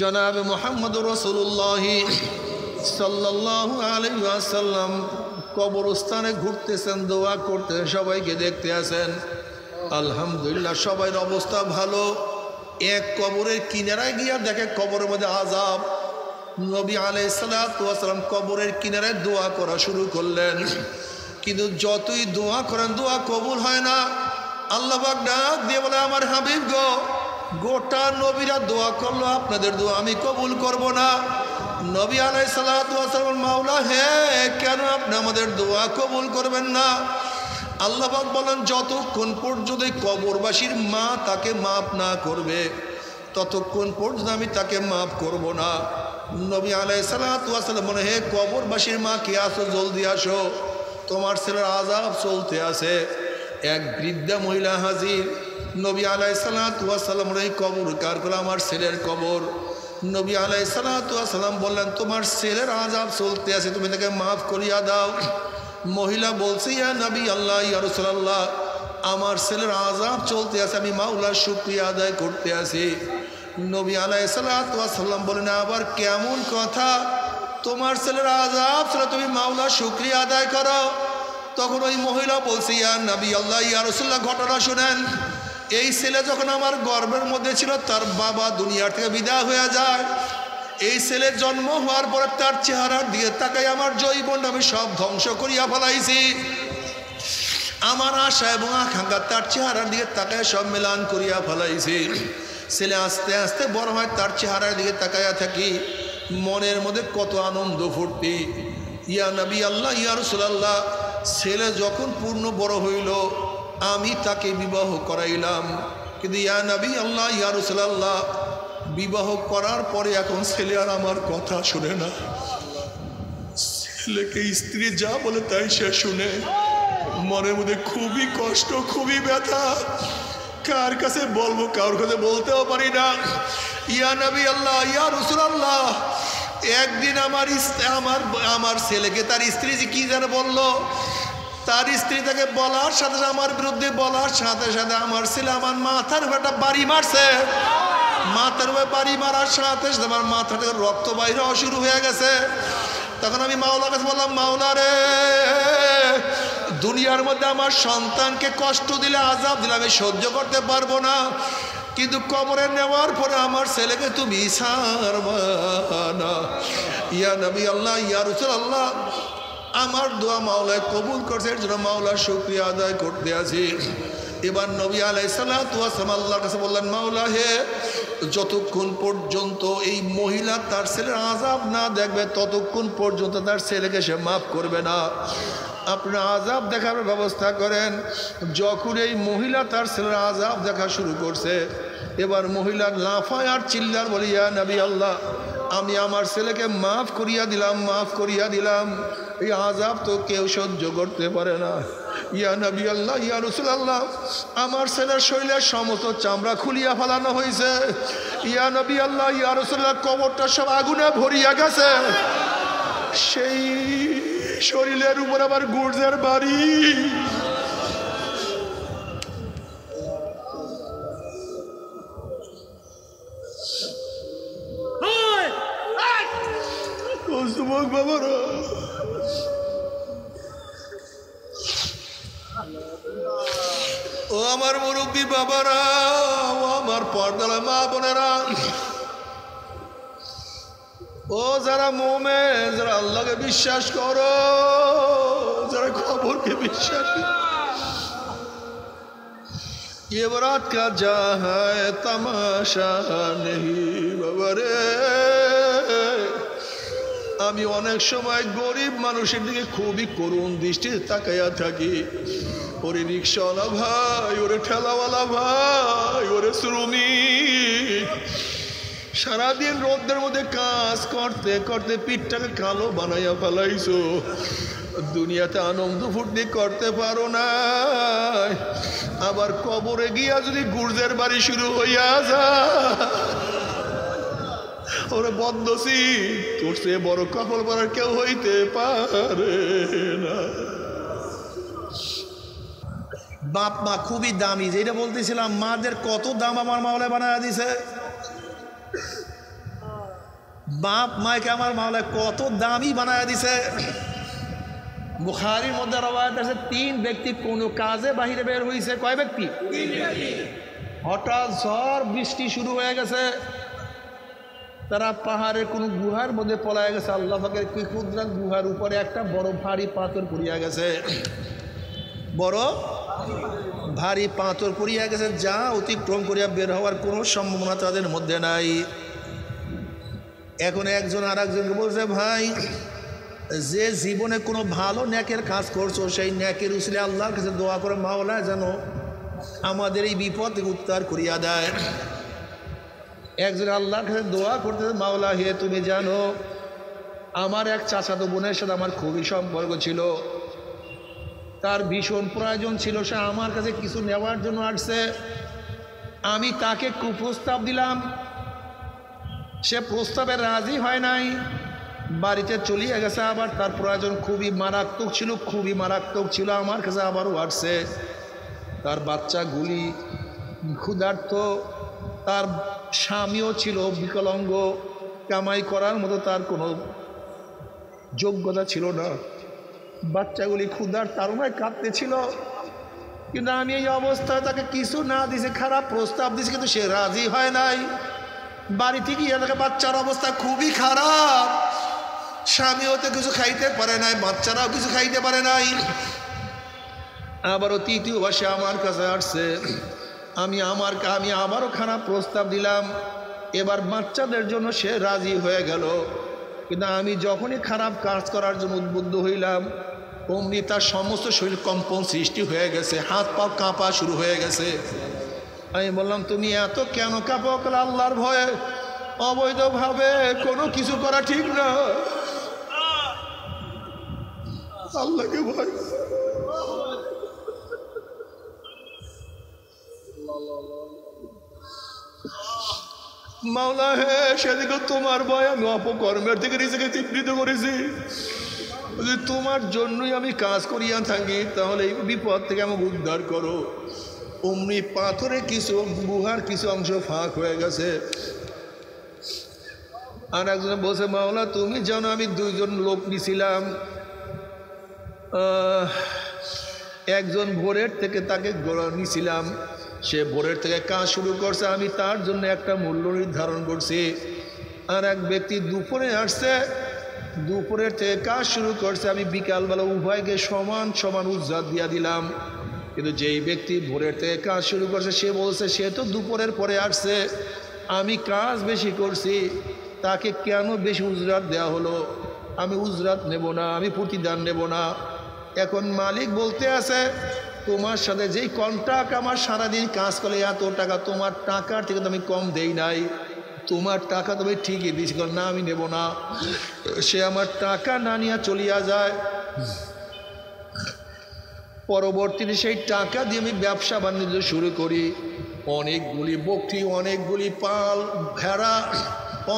জনাব মুহাম্মদুর রাসূলুল্লাহ সাল্লাল্লাহু আলাইহি ওয়াসাল্লাম কবরস্থানে ঘুরতেছেন, দোয়া করতে, সবাইকে দেখতে আছেন। আলহামদুলিল্লাহ সবার অবস্থা ভালো। এক কবরের কিনারায় গিয়া দেখে কবরের মধ্যে আযাব। নবী আলাইহিস সালাতু ওয়াস সালাম কবরের কিনারায় দোয়া করা শুরু করলেন, কিন্তু যতই দোয়া করেন দোয়া কবুল হয় না। আল্লাহ পাক ডাক দিয়ে বলে, আমার হাবিব গো, গোটা নবীরা দোয়া করলো, আপনাদের দোয়া আমি কবুল করব না। নবী আলাইহিস সালাতু ওয়াস সালাম, মাওলা হে, কেন আপনি আমাদের দোয়া কবুল করবেন না? আল্লাহ পাক বলেন, যতক্ষণ পর্যন্ত কবরবাসীর মা তাকে মাফ না করবে ততক্ষণ পর্যন্ত আমি তাকে মাফ করব না। নবী আলাইহিস সালাতু ওয়াস সালাম বলে, হে কবরবাসীর মা, কে আসো, জলদি আসো, তোমার ছেলের আযাব চলতে আছে। এক বৃদ্ধা মহিলা হাজির। নবী আলাইহিস সালাতু ওয়াস সালাম, এই কবর কার? করে আমার ছেলের কবর। নবী আলাইহিস সালাতু ওয়াস সালাম বললেন, তোমার ছেলের আযাব চলতে আছে, তুমি তাকে মাফ করিয়া দাও। মহিলা বলছে, ইয়া নবী আল্লাহ, ইয়া রাসূলুল্লাহ, আমার ছেলের আযাব চলতে আছে, আমি মাওলার শুকরিয়া আদায় করতে আছি। নবী আলাইহিস সালাতু ওয়াস সালাম বলেন, আবার কেমন কথা? তোমার ছেলের আযাব চলে, তুমি মাওলার শুকরিয়া আদায় করো? তখন ওই মহিলা বলছে, ইয়া নবী আল্লাহ, ইয়া রাসূলুল্লাহ, ঘটনা শুনেন। এই ছেলে যখন আমার গর্ভের মধ্যে ছিল, তার বাবা দুনিয়ার থেকে বিদায় হয়ে যায়। এই ছেলের জন্ম হওয়ার পরে তার চেহারার দিকে তাকাই আমার জৈবন আমি সব ধ্বংস করিয়া ফেলাইছি। আমার আশা এবং আকাঙ্ক্ষা তার চেহারার দিকে তাকায় সব মিলান করিয়া ফেলাইছি। ছেলে আস্তে আস্তে বড় হয়, তার চেহারার দিকে তাকাইয়া থাকি, মনের মধ্যে কত আনন্দ ফুর্তি। ইয়া নবী আল্লাহ, ইয়া রাসূলুল্লাহ, ছেলে যখন পূর্ণ বড় হইল, আমি তাকে বিবাহ করাইলাম। কিন্তু ইয়া নবী আল্লাহ, ইয়া রাসূলুল্লাহ, বিবাহ করার পরে এখন ছেলে আর আমার কথা শুনে না। ছেলেকে স্ত্রী যা বলে তাই সে শুনে। মনের মধ্যে খুবই কষ্ট, খুবই ব্যথা। কার কাছে বলবো, কারোর কাছে বলতেও পারি না। ইয়া নবী আল্লাহ, ইয়া রাসূলুল্লাহ, একদিন আমার ছেলেকে তার স্ত্রী কি যেন বললো, তার স্ত্রী তাকে বলার সাথে সাথে, আমার বিরুদ্ধে বলার সাথে সাথে আমার ছেলে আমার মাথার উপর একটা বাড়ি মারছে। মাথার উপরে বাড়ি মারার সাথে সাথে আমার মাথা থেকে রক্ত বাইর হওয়া শুরু হয়ে গেছে। তখন আমি মাওলার কাছে বললাম, মাওলা রে, দুনিয়ার মধ্যে আমার সন্তানকে কষ্ট দিলে, আযাব দিলে আমি সহ্য করতে পারবো না, কিন্তু কবরে নেওয়ার পরে আমার ছেলেকে তুমি ছাড়বা না। ইয়া নবী আল্লাহ, ইয়া রাসূলুল্লাহ, আমার দোয়া মাওলায় কবুল করছে, এর জন্য মাওলার শুকরিয়া আদায় করতে আছি। এবার নবী আলাইহিস সালাতু ওয়াস সালাম আল্লাহর কাছে বললেন, মাওলা হে, যতক্ষণ পর্যন্ত এই মহিলা তার ছেলের আযাব না দেখবে ততক্ষণ পর্যন্ত তার ছেলেকে সে মাফ করবে না। আপনার আযাব দেখার ব্যবস্থা করেন। যখন এই মহিলা তার ছেলের আযাব দেখা শুরু করছে, এবার মহিলা লাফায় আর চিল্লার বলি, ইয়া নবী আল্লাহ, আমি আমার ছেলেকে মাফ করিয়া দিলাম, মাফ করিয়া দিলাম, এই আযাব তো কেউ সহ্য করতে পারে না। ইয়া নবী আল্লাহ, ইয়া রাসূলুল্লাহ, আমার ছেলের শরীরের সমস্ত চামড়া খুলিয়া ফেলানো হয়েছে। ইয়া নবী আল্লাহ, ইয়া রাসূলুল্লাহ, কবরটা সব আগুনে ভরিয়া গেছে। সেই শরীরের উপর আবার গুর্জের বাড়ি। যুবক বাবারা, ও আমার মুরব্বী বাবারা, ও আমার পর্দার মা বোনেরা, ও যারা মুমিন, যারা আল্লাহকে বিশ্বাস করো, যারা খবরকে বিশ্বাস করো, ये बारात का जा है तमाशा नहीं বাবারে। আমি অনেক সময় গরিব মানুষের দিকে খুবই করুণ দৃষ্টিতে তাকাইয়া থাকি। ওরে রিক্সাওয়ালা ভাই, ওরে ঠেলাওয়ালা ভাই, ওরে শ্রমিক, সারাদিন রোদের মধ্যে কাজ করতে করতে পিঠটাকে কালো বানাইয়া ফেলাইছো। দুনিয়াতে আনন্দ ফুর্তি করতে পারো না, আবার কবরে গিয়া যদি গুর্জের বাড়ি শুরু হইয়া যায়, ওরে বদনসি, তোর চেয়ে বড় কপাল পরার কেউ হইতে পারে না। বাপ মা খুবই দামি, যেটা বলতেছিলাম, মাদের কত দাম আমার মাওলায় বানায় দিছে। বাপ মাকে আমার মাওলায় কত দামি বানায় দিছে। বুখারীর মধ্যে রওয়ায়াত আছে 3 ব্যক্তি কোন কাজে বাহিরে বের হইছে। কয় ব্যক্তি? 3 ব্যক্তি। হঠাৎ ঝড় বৃষ্টি শুরু হয়ে গেছে, তারা পাহাড়ের কোন গুহার মধ্যে পলায় গেছে। আল্লাহ পাকের কি কুদরত, গুহার উপরে একটা বড় ভারী পাথর পড়িয়া গেছে, বড় ভারী পাথর পড়িয়া গেছে, যা অতিক্রম করিয়া বের হওয়ার কোনো সম্ভাবনা তাদের মধ্যে নাই। এখন একজন আর একজনকে বলছে, ভাই যে জীবনে কোনো ভালো ন্যাকের কাজ করছো সেই ন্যাকের উসিলে আল্লাহর কাছে দোয়া করে মাওলা যেন আমাদের এই বিপদ থেকে উদ্ধার করিয়া দেয়। একজন আল্লাহর কাছে দোয়া করতে, মাওলা হে তুমি জানো আমার এক চাচাতো বোনের সাথে আমার খুবই সম্পর্ক ছিল, তার ভীষণ প্রয়োজন ছিল, সে আমার কাছে কিছু নেওয়ার জন্য আসছে। আমি তাকে কুপ্রস্তাব দিলাম, সে প্রস্তাবে রাজি হয় নাই, বাড়িতে চলিয়ে গেছে। আবার তার প্রয়োজন খুবই মারাত্মক ছিল, খুবই মারাত্মক ছিল, আমার কাছে আবারও আসছে। তার বাচ্চাগুলি ক্ষুধার্ত, তার স্বামীও ছিল বিকলাঙ্গ, কামাই করার মতো তার কোনো যোগ্যতা ছিল না, বাচ্চাগুলি ক্ষুধার তাড়নায় কাঁদতেছিল। কিন্তু আমি এই অবস্থায় তাকে কিছু না দিয়েছি, খারাপ প্রস্তাব দিয়েছি, কিন্তু সে রাজি হয় নাই। বাড়িতে গিয়ে দেখে বাচ্চার অবস্থা খুবই খারাপ, স্বামীও তো কিছু খাইতে পারে নাই, বাচ্চারাও কিছু খাইতে পারে নাই। আবারও তৃতীয়বার সে আমার কাছে আসছে, আমি আবারও খারাপ প্রস্তাব দিলাম। এবার বাচ্চাদের জন্য সে রাজি হয়ে গেল, কিন্তু আমি যখনই খারাপ কাজ করার জন্য উদ্বুদ্ধ হইলাম অমনি তার সমস্ত শরীর কম্পন সৃষ্টি হয়ে গেছে, হাত পা কাঁপা শুরু হয়ে গেছে। আমি বললাম, তুমি এত কেন কাঁপো? আল্লাহর ভয়ে অবৈধভাবে কোনো কিছু করা ঠিক না, আল্লাহকে ভয়। মাওলা হে, সেদিকে তোমার ভয় আমি অপকর্মের থেকে নিজেকে চিহ্নিত করেছি, যদি তোমার জন্যই আমি কাজ করিয়া থাকি তাহলে এই বিপদ থেকে আমাকে উদ্ধার করো। অমনি পাথরে কিছু গুহার কিছু অংশ ফাঁক হয়ে গেছে। আর একজনে বলছে, মাওলা তুমি জানো আমি 2 জন লোক নিছিলাম, একজন ভোরের থেকে তাকে নিছিলাম, সে ভোরের থেকে কাজ শুরু করছে, আমি তার জন্য একটা মূল্য নির্ধারণ করছি। আর এক ব্যক্তি দুপুরে আসছে, দুপুরের থেকে কাজ শুরু করছে, আমি বিকালবেলা উভয়কে সমান সমান উজ্জাত দিয়া দিলাম। কিন্তু যেই ব্যক্তি ভোরের থেকে কাজ শুরু করছে সে বলছে সে তো দুপুরের পরে আসছে, আমি কাজ বেশি করছি, তাকে কেন বেশি উজরাত দেওয়া হলো? আমি উজরাত নেব না, আমি প্রতিদান নেব না। এখন মালিক বলতে আছে, তোমার সাথে যেই কন্ট্রাক্ট আমার সারাদিন কাজ করলে এত টাকা, তোমার টাকার থেকে তো আমি কম দেই নাই, তোমার টাকা তুমি ঠিকই দিয়েছি, না আমি নেব না। সে আমার টাকা না নিয়ে চলিয়া যায়। পরবর্তীতে সেই টাকা দিয়ে আমি ব্যবসা বাণিজ্য শুরু করি, অনেকগুলি বকরি, অনেকগুলি পাল ভেড়া,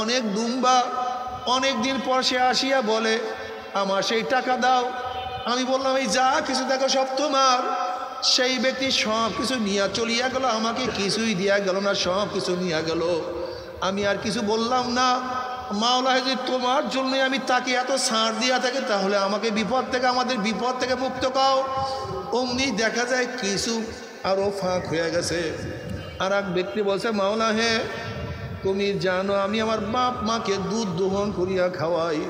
অনেক দুম্বা। অনেক দিন পর সে আসিয়া বলে, আমার সেই টাকা দাও। আমি বললাম, এই যা কিছু দেখো সব তোমার। সেই ব্যক্তি সব কিছু নিয়ে চলিয়া গেল, আমাকে কিছুই দিয়া গেল না, সব কিছু নিয়ে গেল। আমি আর কিছু বললাম না। মাওলা যদি তোমার জন্যই আমি তাকে এত ছাড় দিয়া থাকি তাহলে আমাকে বিপদ থেকে, আমাদের বিপদ থেকে মুক্ত পাও। অমনি দেখা যায় কিছু আরও ফাঁক হয়ে গেছে। আর এক ব্যক্তি বলছে, মাওলা হে তুমি জানো আমি আমার বাপ মাকে দুধ দোহন করিয়া খাওয়াই।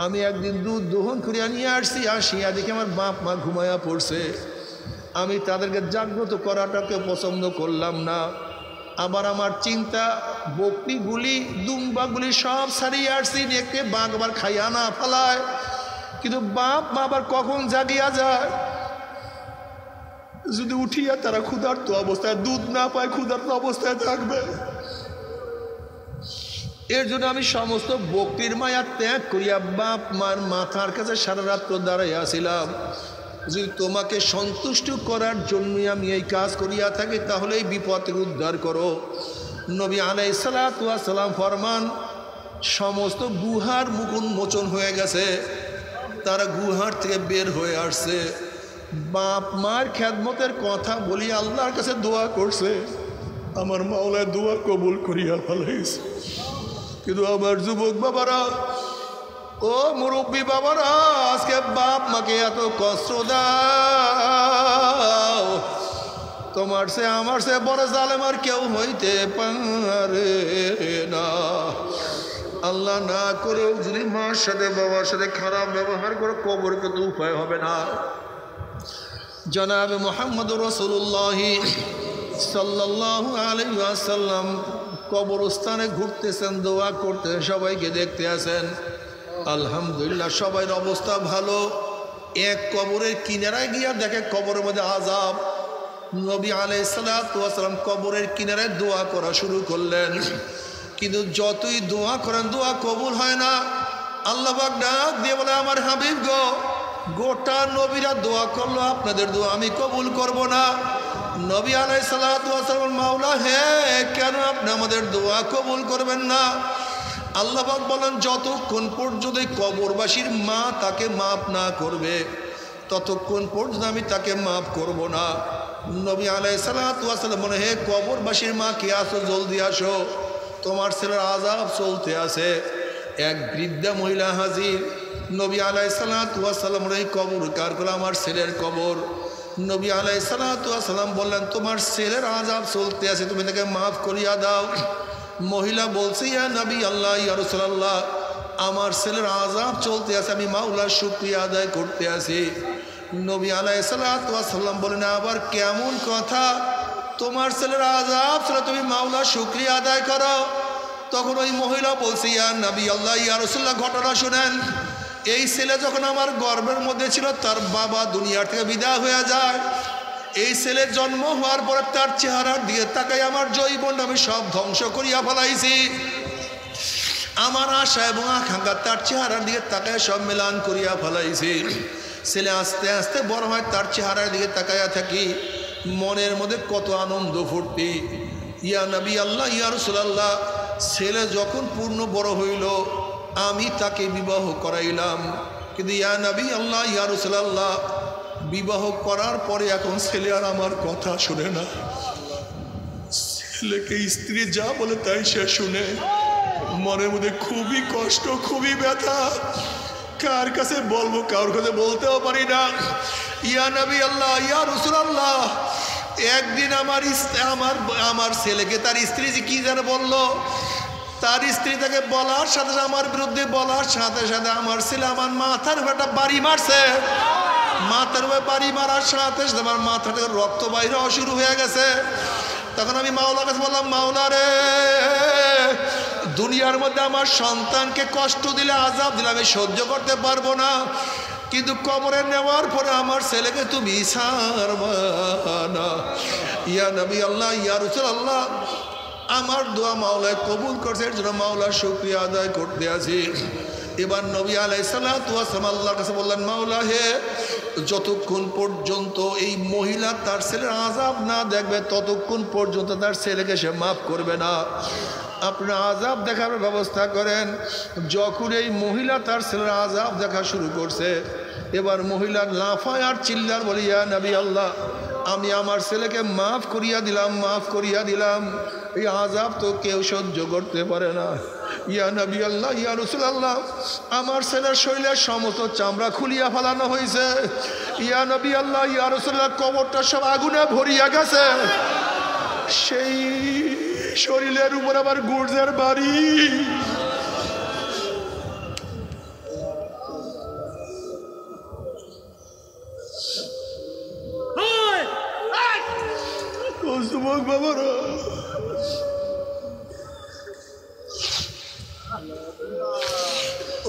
আমি একদিন দুধ দোহন করিয়া নিয়ে আসিয়া দেখি আমার বাপ মা ঘুমাইয়া পড়ছে। আমি তাদেরকে জাগ্রত করাটাকে পছন্দ করলাম না। আবার আমার চিন্তা, বকরিগুলি দুম্বাগুলি সব ছাড়িয়ে আসছি, নেকড়ে বাঘ আবার খাইয়া না ফেলায়। কিন্তু বাপ মা আবার কখন জাগিয়া যায়, যদি উঠিয়া তারা ক্ষুধার্ত অবস্থায়, দুধ না পায় ক্ষুধার্ত অবস্থায় থাকবে। এর জন্য আমি সমস্ত বকরির মায়া ত্যাগ করিয়া বাপ মার মাথার কাছে সারা রাত্র দাঁড়াইয়াছিলাম। যদি তোমাকে সন্তুষ্ট করার জন্যই আমি এই কাজ করিয়া থাকি তাহলে এই বিপদ থেকে উদ্ধার করো। নবী আলাইহিস সালাতু ওয়াস সালাম ফরমান, সমস্ত গুহার মুখ উন্মোচন হয়ে গেছে, তারা গুহার থেকে বের হয়ে আসছে। বাপ মার খেদমতের কথা বলি আল্লাহর কাছে দোয়া করছে, আমার মাওলা দোয়া কবুল করিয়া ফেলাইছে। কিন্তু আমার যুবক বাবারা, ও মুরব্বী বাবারা, আজকে বাপ মাকে এত কষ্ট দাও, তোমার সে আমার সে বড় জালেম আর কেউ হইতে পারে না। আল্লাহ না করেও যদি মার সাথে বাবার সাথে খারাপ ব্যবহার করে, কবর কিন্তু উপায় হবে না। জনাবে মুহাম্মদুর রাসূলুল্লাহ সাল্লাল্লাহু আলাইহি ওয়াসাল্লাম কবরস্থানে ঘুরতেছেন, দোয়া করতে, সবাইকে দেখতে আছেন। আলহামদুলিল্লাহ সবাইয়ের অবস্থা ভালো। এক কবরের কিনারায় গিয়া দেখে কবরের মধ্যে আযাব। নবী আলাইহিস সালাতু ওয়াস সালাম কবরের কিনারায় দোয়া করা শুরু করলেন, কিন্তু যতই দোয়া করেন দোয়া কবুল হয় না। আল্লাহ পাক ডাক দিয়ে বলে, আমার হাবিব গো, গোটা নবীরা দোয়া করলো, আপনাদের দোয়া আমি কবুল করব না। নবী আলাইহিস সালাতু ওয়াস সালাম, মাওলা হে, কেন আপনি আমাদের দোয়া কবুল করবেন না? আল্লাহ পাক বলেন, যতক্ষণ পর্যন্ত কবরবাসীর মা তাকে মাফ না করবে, ততক্ষণ পর্যন্ত আমি তাকে মাফ করব না। নবী আলাইহিস সালাতু ওয়াস সালাম বলে, হে কবরবাসীর মা, কে আসো, জলদি আসো, তোমার ছেলের আযাব চলতে আছে। এক বৃদ্ধা মহিলা হাজির। নবী আলাইহিস সালাতু ওয়াস সালাম, এই কবর কার? করে আমার ছেলের কবর। নবী আলাইহিস সালাতু ওয়াস সালাম বললেন, তোমার ছেলের আযাব চলতে আছে, তুমি তাকে মাফ করিয়া দাও। মহিলা বলছে, ইয়া নবী আল্লাহ, ইয়া রাসূলুল্লাহ, আমার ছেলের আযাব চলতে আছে, আমি মাওলার শুকরিয়া আদায় করতে আছি। নবী আলাইহিস সালাতু ওয়াস সালাম বলেন, আবার কেমন কথা? তোমার ছেলের আযাব ছিল, তুমি মাওলার শুকরিয়া আদায় করো? তখন ওই মহিলা বলছে, ইয়া নবী আল্লাহ, ইয়া রাসূলুল্লাহ, ঘটনা শুনেন। এই ছেলে যখন আমার গর্ভের মধ্যে ছিল, তার বাবা দুনিয়ার থেকে বিদায় হয়ে যায়। এই ছেলের জন্ম হওয়ার পরে তার চেহারার দিকে তাকাই আমার যৌবন আমি সব ধ্বংস করিয়া ফেলাইছি। আমার আশা এবং আকাঙ্ক্ষা তার চেহারার দিকে তাকায় সব মিলান করিয়া ফেলাইছি। ছেলে আস্তে আস্তে বড় হয়, তার চেহারার দিকে তাকাইয়া থাকি, মনের মধ্যে কত আনন্দ ফুর্তি। ইয়া নবী আল্লাহ, ইয়া রাসূলুল্লাহ, ছেলে যখন পূর্ণ বড় হইল, আমি তাকে বিবাহ করাইলাম। কিন্তু ইয়া নবী আল্লাহ, ইয়া রাসূলুল্লাহ, বিবাহ করার পরে এখন ছেলে আর আমার কথা শুনে না। ছেলেকে স্ত্রী যা বলে তাই সে শুনে। মনের মধ্যে খুবই কষ্ট, খুবই ব্যথা। কার কাছে বলবো, কারোর কাছে বলতেও পারি না। ইয়া নবী আল্লাহ, ইয়া রাসূলুল্লাহ, একদিন আমার ছেলেকে তার স্ত্রী কি যেন বললো, তার স্ত্রী তাকে বলার সাথে সাথে, আমার বিরুদ্ধে বলার সাথে সাথে, আমার ছেলে আমার মাথার উপর একটা বাড়ি মারছে। মাথার উপরে বাড়ি মারার সাথে সাথে আমার মাথা থেকে রক্ত বাইর হওয়া শুরু হয়ে গেছে। তখন আমি মাওলার কাছে বললাম, মাওলা রে, দুনিয়ার মধ্যে আমার সন্তানকে কষ্ট দিলে, আযাব দিলে আমি সহ্য করতে পারবো না, কিন্তু কবরে নেওয়ার পরে আমার ছেলেকে তুমি ছাড়বা না। ইয়া নবী আল্লাহ, ইয়া রাসূলুল্লাহ, আমার দোয়া মাওলায় কবুল করছে, এর জন্য মাওলার শুকরিয়া আদায় করতে আছি। এবার নবী আলাইহিস সালাতু ওয়াস সালাম আল্লাহর কাছে বললেন, মাওলা হে, যতক্ষণ পর্যন্ত এই মহিলা তার ছেলের আযাব না দেখবে, ততক্ষণ পর্যন্ত তার ছেলেকে সে মাফ করবে না। আপনার আযাব দেখার ব্যবস্থা করেন। যখন এই মহিলা তার ছেলের আযাব দেখা শুরু করছে, এবার মহিলা লাফায় আর চিল্লার বলি, ইয়া নবী আল্লাহ, আমি আমার ছেলেকে মাফ করিয়া দিলাম, মাফ করিয়া দিলাম, এই আযাব তো কেউ সহ্য করতে পারে না। ইয়া নবী আল্লাহ, ইয়া রাসূলুল্লাহ, আমার ছেলের শরীরের সমস্ত চামড়া খুলিয়া ফেলানো হয়েছে। ইয়া নবী আল্লাহ, ইয়া রাসূলুল্লাহ, কবরটা সব আগুনে ভরিয়া গেছে। সেই শরীরের উপর আবার গুর্জের বাড়ি। যুবক বাবারা,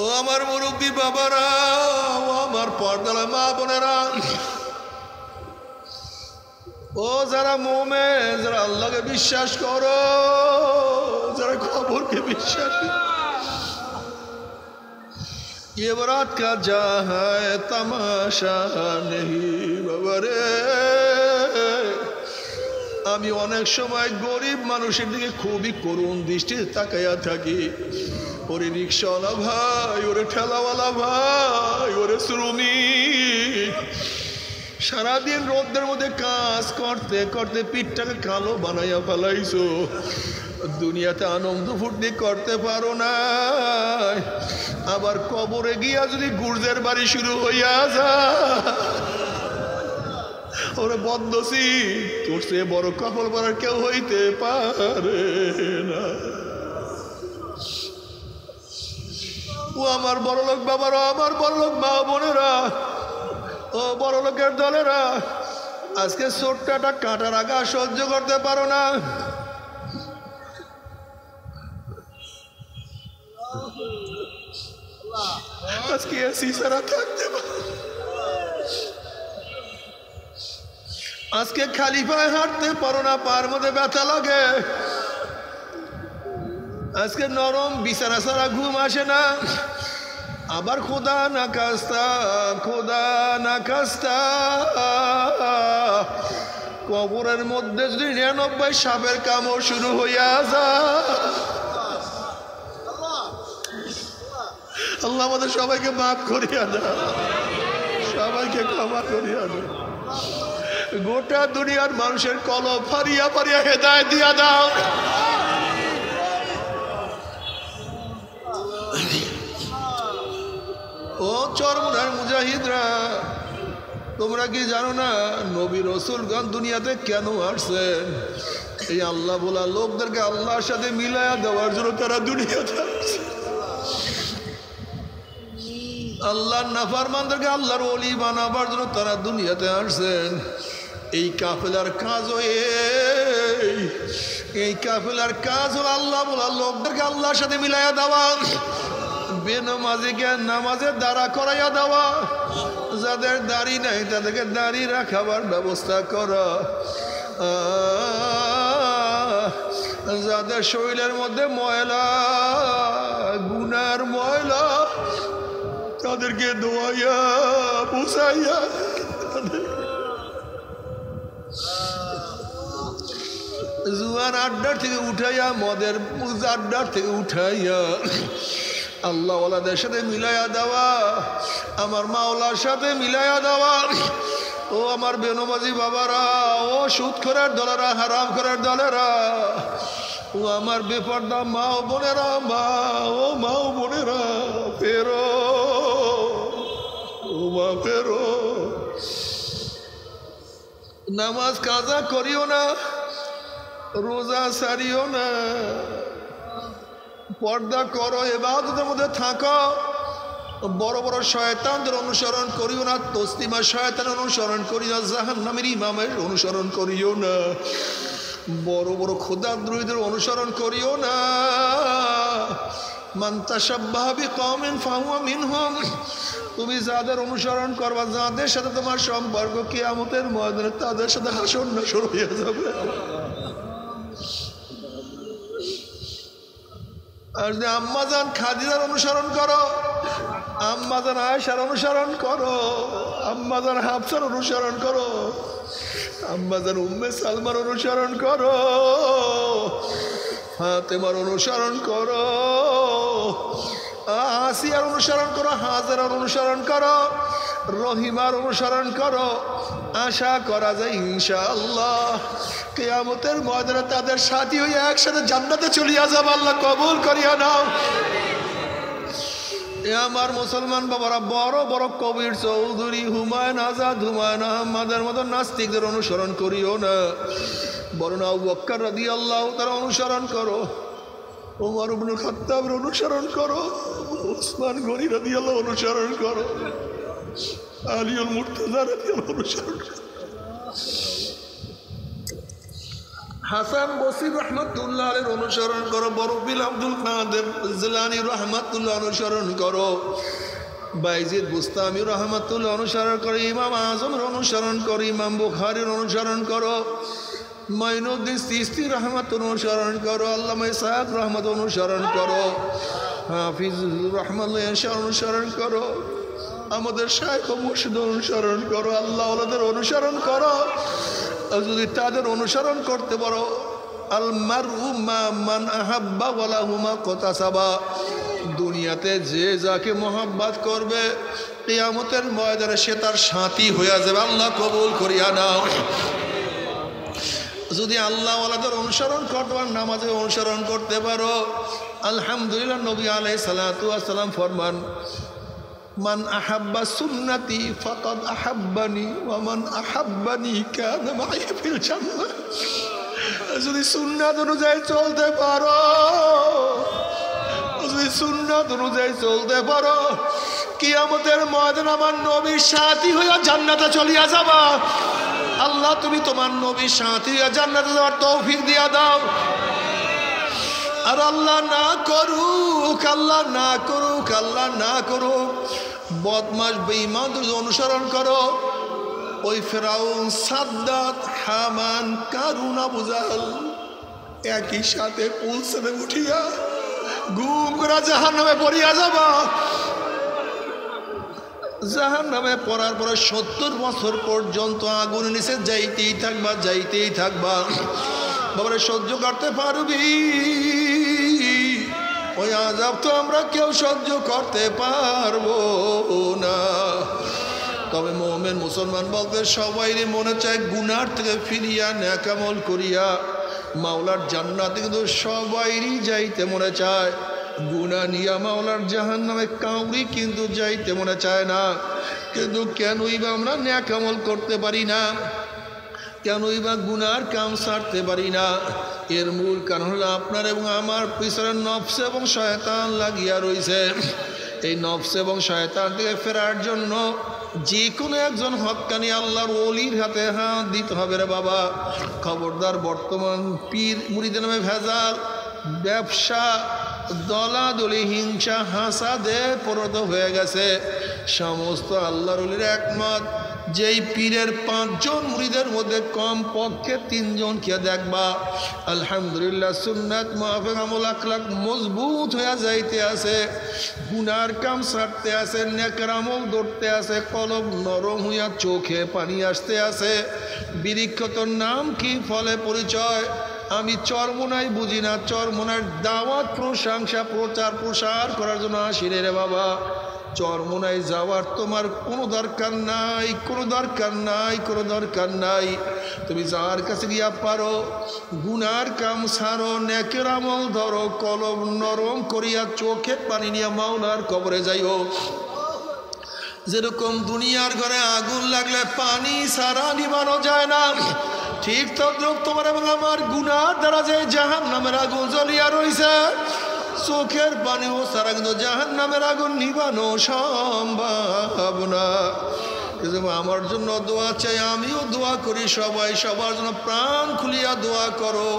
ও আমার মুরব্বী বাবারা, ও আমার পর্দার মা বোনেরা, ও যারা মুমিন, যারা আল্লাহকে বিশ্বাস করো, যারা খবরকে বিশ্বাস করো, ये बारात का जा है तमाशा नहीं বাবারে। আমি অনেক সময় গরিব মানুষের দিকে খুবই করুণ দৃষ্টিতে তাকাইয়া থাকি। ওরে রিক্সাওয়ালা ভাই, ওরে ঠেলাওয়ালা ভাই, ওরে শ্রমিক, সারাদিন রোদের মধ্যে কাজ করতে করতে পিঠটাকে কালো বানাইয়া ফেলাইছো। দুনিয়াতে আনন্দ ফুর্তি করতে পারো না, আবার কবরে গিয়া যদি গুর্জের বাড়ি শুরু হইয়া যায়, ওরে বদনসি, তোর চেয়ে বড় কপাল পরার কেউ হইতে পারে না। ও আমার বড়লোক বাবারা, আমার বড়লোক মা বোনেরা, ও বড়লোকের দলেরা, আজকে ছোট্ট একটা কাঁটার আগা সহ্য করতে পারো না। আজকে এসি ছাড়া থাকতে পারো, আজকে খালি পায়ে হাঁটতে পারো না, পায়ের মধ্যে ব্যথা লাগে, আজকে নরম বিছানা ছাড়া ঘুম আসে না। আবার খোদা না খাস্তা, খোদা না খাস্তা, কবরের মধ্যে যদি 99 সাপের কামড় শুরু হইয়া যায়, আল্লাহ আমাদের সবাইকে মাফ করিয়া দাও, সবাইকে ক্ষমা করিয়া দাও। গোটা দুনিয়ার মানুষের কলব ফারিয়া ফারিয়া হেদায়েত দিয়া দাও। ও চরমনার মুজাহিদরা, তোমরা কি জানো না নবী রাসূলগণ দুনিয়াতে কেন আসছেন? এই আল্লাহ বলা লোকদেরকে আল্লাহর সাথে মিলায়া দেওয়ার জন্য তারা দুনিয়াতে আসছে। আল্লাহর নাফরমানদেরকে আল্লাহর ওলি বানাবার জন্য তারা দুনিয়াতে আসছেন। এই কাফেলার কাজ, এই কাফেলার কাজ হল আল্লাহ বলা লোকদেরকে আল্লাহর সাথে মিলাইয়া দেওয়া, বেনামাজিকে নামাজের দ্বারা করাইয়া দেওয়া, যাদের দাড়ি নাই তাদেরকে দাড়ি রাখাবার ব্যবস্থা করা, যাদের শরীরের মধ্যে ময়লা, গুনার ময়লা, তাদেরকে ধোয়াইয়া বুঝাইয়া, জুয়ার আড্ডার থেকে উঠাইয়া, মদের আড্ডার থেকে উঠাইয়া আল্লাহওয়ালাদের সাথে মিলাইয়া দেওয়া, আমার মাওলার সাথে মিলাইয়া দেওয়া। ও আমার বেনমাজি বাবারা, ও সুদখোরের দলেরা, হারাম খোরের দলেরা, ও আমার বেপরদা মা ও বোনেরা, ও মা ও বোনেরা, ফেরো, ও মা ফেরো। নামাজ কাজা করিও না, রোজা সারিও না, পর্দা করো, ইবাদতের মধ্যে থাকো। বড় বড় শয়তানদের অনুসরণ করিও না, তসলিমা শয়তানের অনুসরণ করিও না, জাহান্নামের ইমামের অনুসরণ করিও না, বড় বড় খোদাদ্রোহীদের অনুসরণ করিও না। মান তাশাব্বাহা বিকওমিন ফাহুয়া মিনহুম, তুমি যাদের অনুসরণ করবা, যাদের সাথে তোমার সম্পর্ক, কিয়ামতের ময়দানে তাদের সাথে হাসর নাসর হয়ে যাবে। আর যে আম্মাজান খাদিজার অনুসরণ করো, আম্মাজান আয়েশার অনুসরণ করো, আম্মাজান হাফসার অনুসরণ করো, আম্মাজান উম্মে সালমার অনুসরণ করো, ফাতেমার অনুসরণ করো, আসিয়ার অনুসরণ করো, হাজারার অনুসরণ করো, রহিমার অনুসরণ করো। আশা করা যায় ইনশাআল্লাহ কিয়ামতের ময়দানে তাদের সাথী হয়ে একসাথে জান্নাতে চলিয়া যাব। আল্লাহ কবুল করিয়া নাও। এ আমার মুসলমান বাবারা, বড় বড় কবির চৌধুরী, হুমায়ুন আজাদ, হুমায়ুন আহমদের মতো নাস্তিকদের অনুসরণ করিও না, বরং আবু বকর রাদিয়াল্লাহু তাআলা অনুসরণ করো, ওমর ইবনে খাত্তাবের অনুসরণ করো, উসমান গনি রাদিয়াল্লাহু অনুসরণ করো, আলীউল মুর্তজা রাদিয়াল্লাহু অনুসরণ করো, হাসান বসরি রহমাতুল্লাহ আলাইহির অনুসরণ করো, বরবিল আব্দুল কাদের জিলানী রহমাতুল্লাহ অনুসরণ করো, বাইজিদ বুস্তামি রহমাতুল্লাহ অনুসরণ করো, ইমাম আজমের অনুসরণ করো, ইমাম বুখারীর অনুসরণ করো, মাইনুদ্দিন চিশতি রহমাতুল্লাহ অনুসরণ করো, আল্লামা ইসহাক রহমত অনুসরণ করো, হাফিজুর রহমান অনুসরণ করো, আমাদের শাইখ ও মুর্শিদ অনুসরণ করো, আল্লাহ ওয়ালাদের অনুসরণ করো। যদি তাদের অনুসরণ করতে পারো, আল মারউ মা মান আহাব্বা ওয়ালা হুমা কতাসাবা, দুনিয়াতে যে যাকে মহব্বত করবে কিয়ামতের ময়দানে সে তার সাথী হয়ে যাবে। আল্লাহ কবুল করিয়া নাও। যদি আল্লাহওয়ালাদের অনুসরণ করতে পারো, নামাজে অনুসরণ করতে পারো, আলহামদুলিল্লাহ। নবী আলাইহিস সালাতু ওয়াস সালাম ফরমান, মান আহাব্বা সুন্নতি ফাকাদ আহাব্বানি ওয়া মান আহাব্বানি কানা মাই ফিল জান্নাহ। যদি সুন্নাত অনুযায়ী চলতে পারো, যদি সুন্নাত অনুযায়ী চলতে পারো, কিয়ামতের ময়দানে আমার নবীর সাথী হইয়া জান্নাতে চলিয়া যাবা। আল্লাহ তুমি তোমার নবীর সাথী হইয়া জান্নাতে যাওয়ার তৌফিক দিয়া দাও। আর আল্লাহ না করুক, আল্লাহ না করুক, আল্লাহ না করুক, বদমাশ বেঈমান যদি অনুসরণ করো, ওই ফেরাউন, সাদ্দাত, হামান, কারুন, আবু জাহল একই সাথে পুলসে উঠিয়া গুম করা জাহান্নামে পড়িয়া যাবা। জাহান্নামে পড়ার পরে 70 বছর পর্যন্ত আগুনের নিচে যাইতেই থাকবা, যাইতেই থাকবা। বাবারে সহ্য করতে পারবি? ওই আযাব তো আমরা কেউ সহ্য করতে পারবো না। তবে মুমিন মুসলমান বলতে সবাইরই মনে চায় গুনার থেকে ফিরিয়া নেক আমল করিয়া মাওলার জান্নাতে, কিন্তু সবাইরই যাইতে মনে চায়। গুনাহ নিয়া মাওলার জাহান্নামে কাউরি কিন্তু যাইতে মনে চায় না। কিন্তু কেনই বা আমরা নেক আমল করতে পারি না, কেনই বা গুনার কাম ছাড়তে পারি না? এর মূল কারণ হলো আপনার এবং আমার পিছনে নফস এবং শয়তান লাগিয়া রয়েছে। এই নফস এবং শয়তান থেকে ফেরার জন্য যে কোনো একজন হক্কানি আল্লাহর ওলির হাতে হাত দিতে হবে রে বাবা। খবরদার, বর্তমান পীর মুরিদের নামে ভেজাল, ব্যবসা, দলাদলি, হিংসা, হাসাদে পরিণত হয়ে গেছে। সমস্ত আল্লাহর ওলির একমত, যেই পীরের 5 জন মুরিদের মধ্যে কম পক্ষে 3 জনকে দেখবা আলহামদুলিল্লাহ সুন্নাত মুআফিক আমল আখলাক মজবুত হয়ে যাইতে আছে, গুনার কাম ছাড়তে আছে, নেকের আমল ধরতে আছে, কলব নরম হইয়া চোখে পানি আসতে আছে। বিরিক্ষতর নাম কি, ফলে পরিচয়? আমি চরমোনাই বুঝি না, চরমোনার দাওয়াত, প্রশংসা, প্রচার প্রসার করার জন্য আসি রে বাবা। চরমোনায় যাওয়ার তোমার কোনো দরকার নাই, কোনো দরকার নাই, কোনো দরকার নাই। তুমি যার কাছে গিয়া পারো গুনার কাম ছাড়ো, নেকের আমল ধরো, কলম নরম করিয়া চোখে পানি নিয়ে মাওলার কবরে যাইও। যেরকম দুনিয়ার ঘরে আগুন লাগলে পানি ছাড়া নিবানো যায় না, ঠিক তদ্রুপ তোমার এবং আমার গুনার দ্বারা যে জাহান্নামের আগুন জ্বলিয়া রইছে, চোখের পানিও ছাড়া কিন্তু জাহান্নামের আগুন নিবানো সম্ভব না। কিন্তু আমার জন্য দোয়া চাই, আমিও দোয়া করি, সবাই সবার জন্য প্রাণ খুলিয়া দোয়া করো,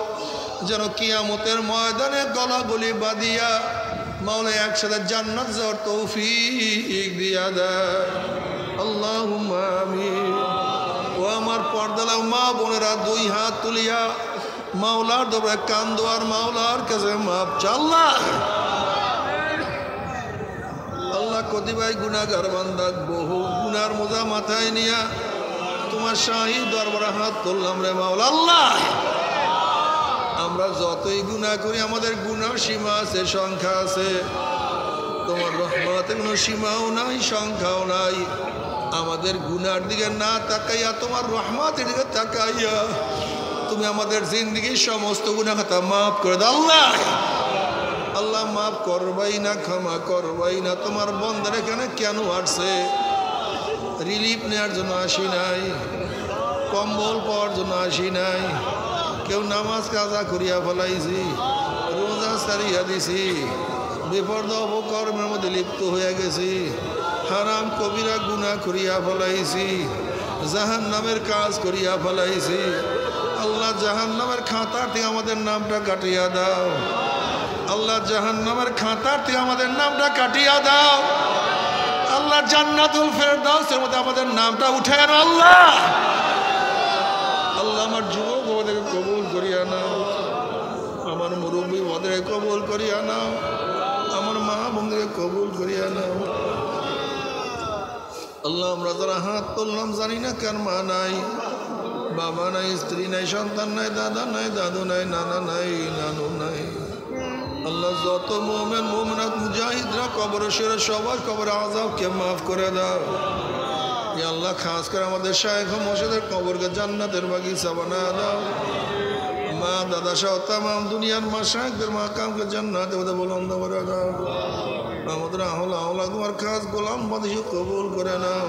যেন কিয়ামতের ময়দানে গলাগলি বাঁধিয়া মাওলা একসাথে জান্নাত যাওয়ার তৌফিক দিয়া দেয়। আল্লাহুম্মা আমিন। ও আমার পর্দালা মা বোনেরা, 2 হাত তুলিয়া মাওলার দরবারে কান্দো আর মাওলার কাছে মাপ চাল্লাহ। আল্লাহ কতিবাই গুনাহগার বান্দা বহু গুনার মোজা মাথায় নিয়া তোমার শাহী দরবারে হাত তুললাম রে মাওলা। আল্লাহ, আমরা যতই গুনাহ করি আমাদের গুনার সীমা আছে, সংখ্যা আছে। তোমার রহমতের কোনো সীমাও নাই, সংখ্যাও নাই। আমাদের গুনার দিকে না তাকাইয়া তোমার রহমতের দিকে তাকাইয়া তুমি আমাদের জিন্দগির সমস্ত গুনাহ খাতা মাফ করে দাও। আল্লাহ, আল্লাহ মাফ করবাই না, ক্ষমা করবাই না। তোমার বন্দার এখানে কেন আসছে? রিলিফ নেওয়ার জন্য আসি নাই, কম্বল পাওয়ার জন্য আসি নাই। কেউ নামাজ কাজা করিয়া ফেলাইছি, রোজা সারিয়া দিছি, বেপরদা অপকর্মের মধ্যে লিপ্ত হয়ে গেছি, হারাম কবিরা গুনাহ করিয়া ফেলাইছি, জাহান্নামের কাজ করিয়া ফেলাইছি। আল্লাহ, জাহান্নামের খাতার থেকে আমাদের নামটা কাটিয়া দাও। আল্লাহ, জাহান্নামের খাতার থেকে আমাদের নামটা কাটিয়া দাও। আল্লাহ, জান্নাতুল ফেরদাউসের মধ্যে আমাদের নামটা উঠে আনো। আল্লাহ, আল্লাহ আমার যুবক ওদেরকে কবুল করিয়া নাও, আমার মুরব্বী ওদেরকে কবুল করিয়া নাও, আমার মা বোনদেরকে কবুল করিয়া নাও। আল্লাহ, আমরা যারা হাত তুললাম জানি না কার মা নাই, বাবা নাই, স্ত্রী নাই, সন্তান নাই, দাদা নাই, দাদু নাই, নানা নাই, নানু নাই। আল্লাহ, যত মুমিন মুমিনাত মুজাহিদরা কবরে শুয়ে সবার কবরে আযাবকে মাফ করে দাও। ইয়া আল্লাহ, খাস করে আমাদের শায়েখ মুর্শিদের কবরকে জান্নাতের বাগিচা বানায় দাও। দাদা সহ তামাম দুনিয়ার মাশায়েখদের মাকামকে জান্নাতে ওদের বুলন্দ করে দাও। আমাদের আহলা তোমার খাস গোলাম বাদশা কবুল করে নাও।